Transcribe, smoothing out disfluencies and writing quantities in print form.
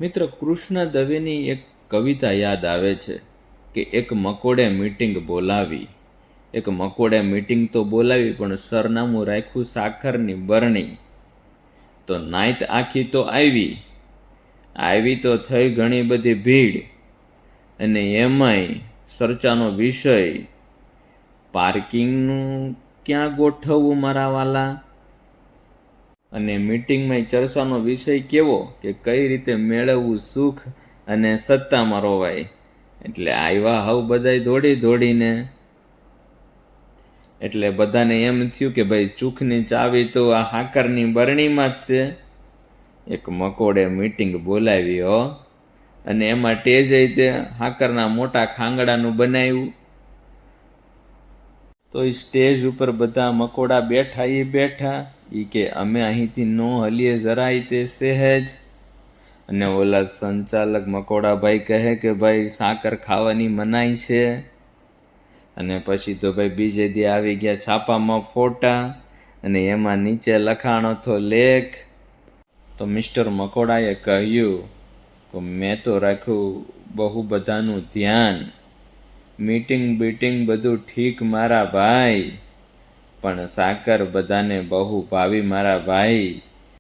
મિત્ર, કૃષ્ણ દવેની એક કવિતા યાદ આવે છે કે એક મકોડે મીટિંગ બોલાવી. એક મકોડે મીટિંગ તો બોલાવી, પણ સરનામું રાખ્યું સાખરની બરણી. તો નાઈત આખી તો આવી તો થઈ ઘણી બધી ભીડ, અને એમાંય ચર્ચાનો વિષય પાર્કિંગનું ક્યાં ગોઠવવું મારા વાલા. અને મીટિંગમાં ચર્ચાનો વિષય કેવો કે કઈ રીતે મેળવવું સુખ અને સત્તામાં રોવાય. એટલે આવ્યા હવ બધાય દોડીને. એટલે બધાને એમ થયું કે ભાઈ ચૂખની ચાવી તો આ હાકરની બરણીમાં જ છે. એક મકોડે મીટિંગ બોલાવી હો, અને એમાં ટેજે તે હાકરના મોટા ખાંગડાનું બનાવ્યું. તો એ સ્ટેજ ઉપર બધા મકોડા બેઠા કે અમે અહીંથી ન હલીએ જરાય તે સહેજ. અને ઓલા સંચાલક મકોડાભાઈ કહે કે ભાઈ સાકર ખાવાની મનાઈ છે. અને પછી તો ભાઈ બીજે દી આવી ગયા છાપામાં ફોટા, અને એમાં નીચે લખાણો તો લેખ. તો મિસ્ટર મકોડાએ કહ્યું કે મેં તો રાખ્યું બહુ બધાનું ધ્યાન, મીટિંગ બીટિંગ બધું ઠીક મારા ભાઈ, પણ સાકર બધાને બહુ ભાવી મારા ભાઈ.